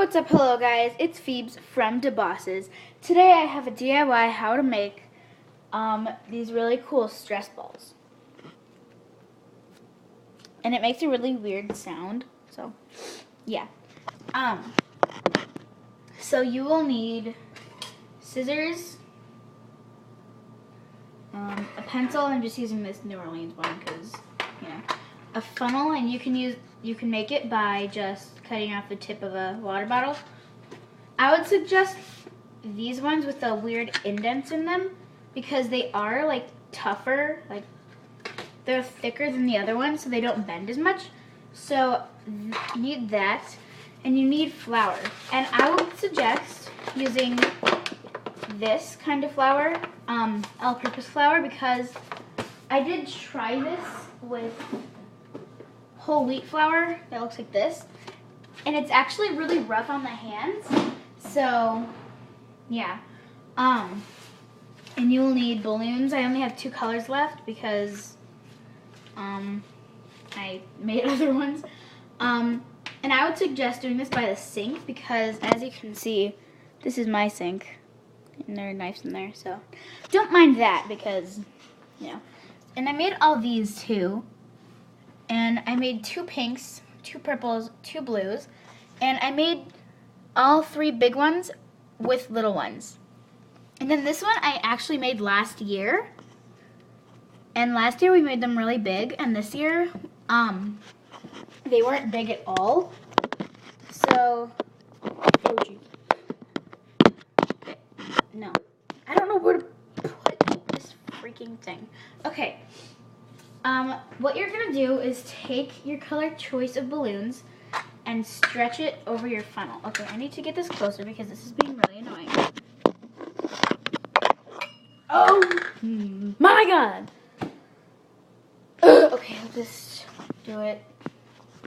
what's up? Hello guys, it's Phoebes from DeBosses. Today I have a DIY how to make these really cool stress balls. And it makes a really weird sound, so yeah. So you will need scissors, a pencil. I'm just using this New Orleans one because, you know, a funnel, and you can make it by just cutting off the tip of a water bottle. I would suggest these ones with the weird indents in them because they are like tougher, like they're thicker than the other ones, so they don't bend as much. So you need that, and you need flour. And I would suggest using this kind of flour, all-purpose flour, because I did try this with whole wheat flour that looks like this, and it's actually really rough on the hands. So yeah, and you'll need balloons. I only have 2 colors left because I made other ones, and I would suggest doing this by the sink because, as you can see, this is my sink and there are knives in there, so don't mind that because, you know. And I made all these too. And I made 2 pinks, 2 purples, 2 blues, and I made all 3 big ones with little ones. And then this one I actually made last year, and last year we made them really big, and this year they weren't big at all. So, oh geez. No, I don't know where to put this freaking thing. Okay. What you're gonna do is take your color choice of balloons and stretch it over your funnel. Okay, I need to get this closer because this is being really annoying. Oh my god! Okay, I'll just do it.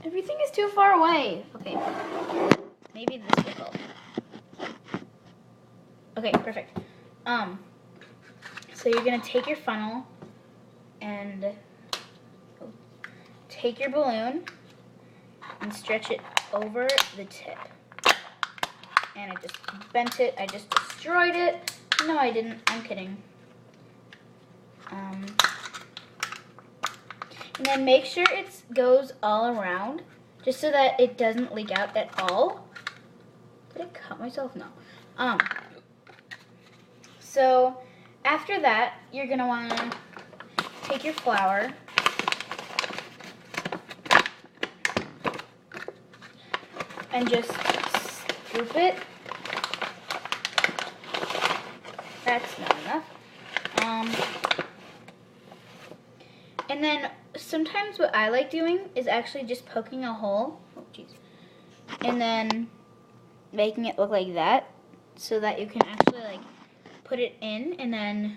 Everything is too far away. Okay, maybe this will help. Okay, perfect. So you're gonna take your funnel and take your balloon and stretch it over the tip. And I just bent it. I just destroyed it. No, I didn't. I'm kidding. And then make sure it goes all around, just so that it doesn't leak out at all. Did I cut myself? No. So after that, you're gonna want to take your flour and just scoop it. That's not enough. And then sometimes what I like doing is actually just poking a hole. Oh, jeez. And then making it look like that so that you can actually like put it in and then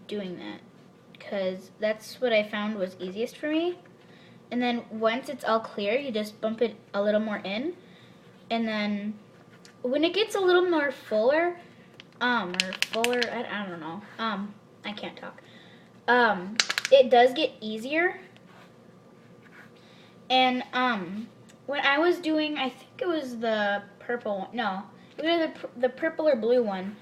doing that, because that's what I found was easiest for me. And then once it's all clear, you just bump it a little more in. And then when it gets a little more fuller, I don't know. I can't talk. It does get easier. And when I was doing, I think it was the purple one. No, it was the purple or blue one.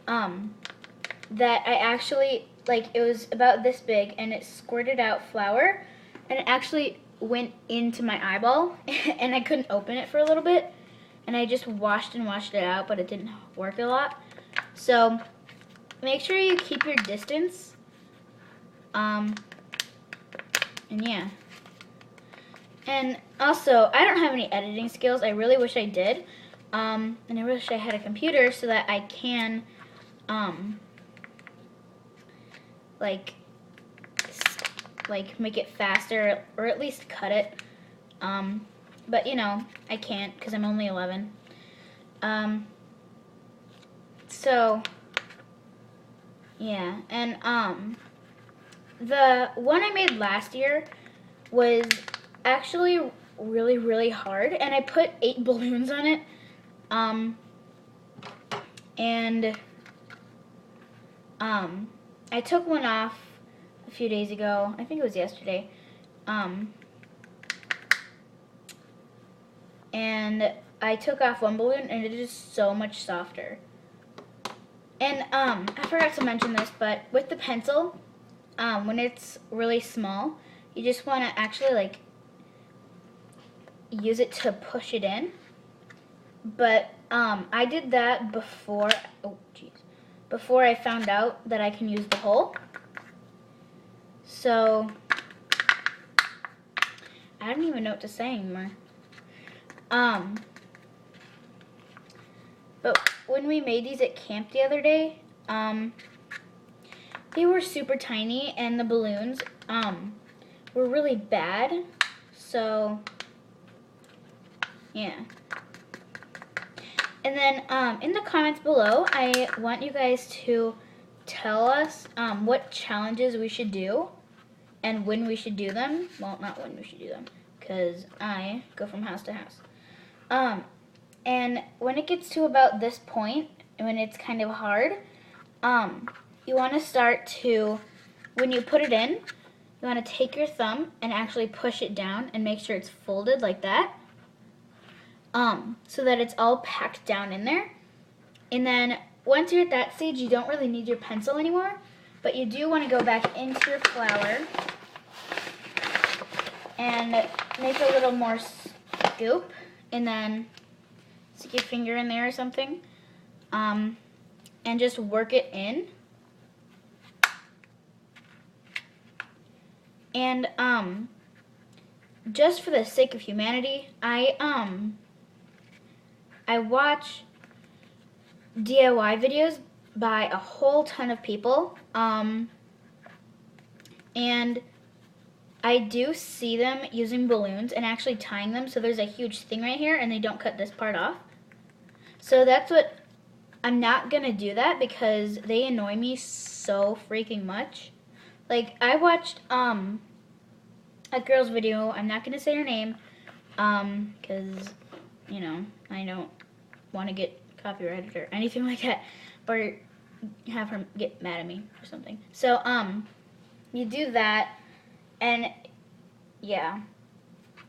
That I actually, like, it was about this big, and it squirted out flour. And it actually went into my eyeball, and I couldn't open it for a little bit. And I just washed it out, but it didn't work a lot. So make sure you keep your distance. And yeah. And also, I don't have any editing skills. I really wish I did. And I wish I had a computer so that I can, like make it faster, or at least cut it. But you know, I can't because I'm only 11. So yeah, and the one I made last year was actually really, really hard, and I put 8 balloons on it. And I took one off a few days ago. I think it was yesterday. and I took off one balloon, and it is so much softer. And I forgot to mention this, but with the pencil, when it's really small, you just want to actually like use it to push it in. But I did that before, before I found out that I can use the hole. So I don't even know what to say anymore. But when we made these at camp the other day, they were super tiny, and the balloons were really bad. So yeah. And then in the comments below, I want you guys to tell us what challenges we should do and when we should do them. Well, not when we should do them, because I go from house to house. And when it gets to about this point, when it's kind of hard, you want to start to, when you put it in, you want to take your thumb and actually push it down and make sure it's folded like that. So that it's all packed down in there. And then once you're at that stage, you don't really need your pencil anymore, but you do want to go back into your flour and make a little more scoop, and then stick your finger in there or something, and just work it in. And just for the sake of humanity, I watch DIY videos by a whole ton of people, and I do see them using balloons and actually tying them, so there's a huge thing right here and they don't cut this part off. So that's what, I'm not gonna do that because they annoy me so freaking much. Like, I watched a girl's video, I'm not gonna say her name, because, you know, I don't want to get copyrighted or anything like that, or have her get mad at me or something. So, you do that, and yeah,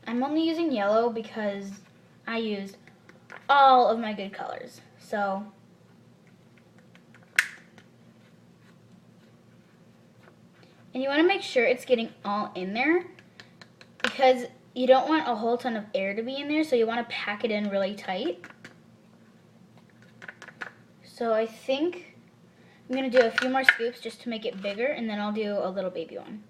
I'm only using yellow because I used all of my good colors. So, and you want to make sure it's getting all in there, because you don't want a whole ton of air to be in there, so you want to pack it in really tight. So I think I'm going to do a few more scoops just to make it bigger, and then I'll do a little baby one.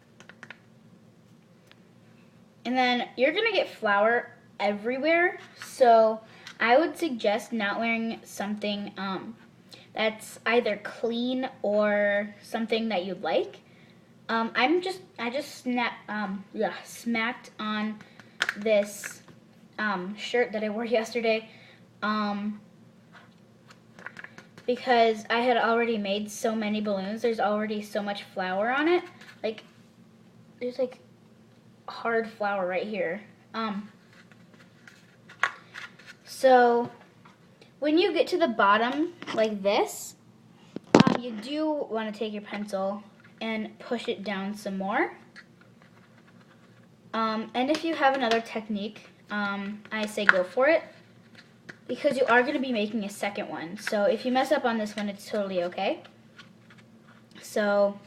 And then you're going to get flour everywhere, so I would suggest not wearing something that's either clean or something that you like. I just smacked on this shirt that I wore yesterday, because I had already made so many balloons. There's already so much flour on it. Like, there's like hard flour right here. So when you get to the bottom like this, you do want to take your pencil and push it down some more. And if you have another technique, I say go for it, because you are going to be making a second one. So if you mess up on this one, it's totally okay. So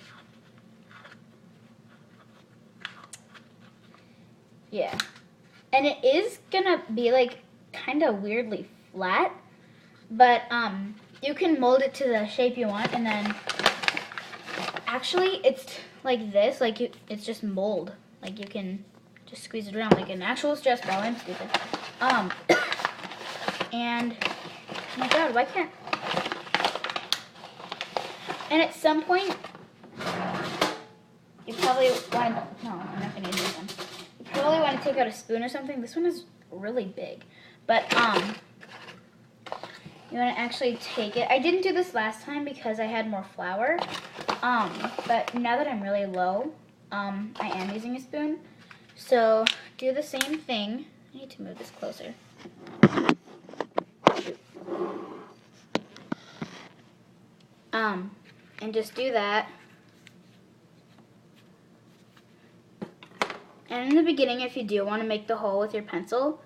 yeah, and it is gonna be like kind of weirdly flat, but you can mold it to the shape you want, and then actually it's like this, like it's just mold, like you can just squeeze it around like an actual stress ball. I'm stupid. And oh my god, why can't, and at some point you probably want to, no, I'm not gonna use this one. You probably want to take out a spoon or something. This one is really big, but you want to actually take it. I didn't do this last time because I had more flour, but now that I'm really low, I am using a spoon. So do the same thing. I need to move this closer. And just do that. And in the beginning, if you do want to make the hole with your pencil,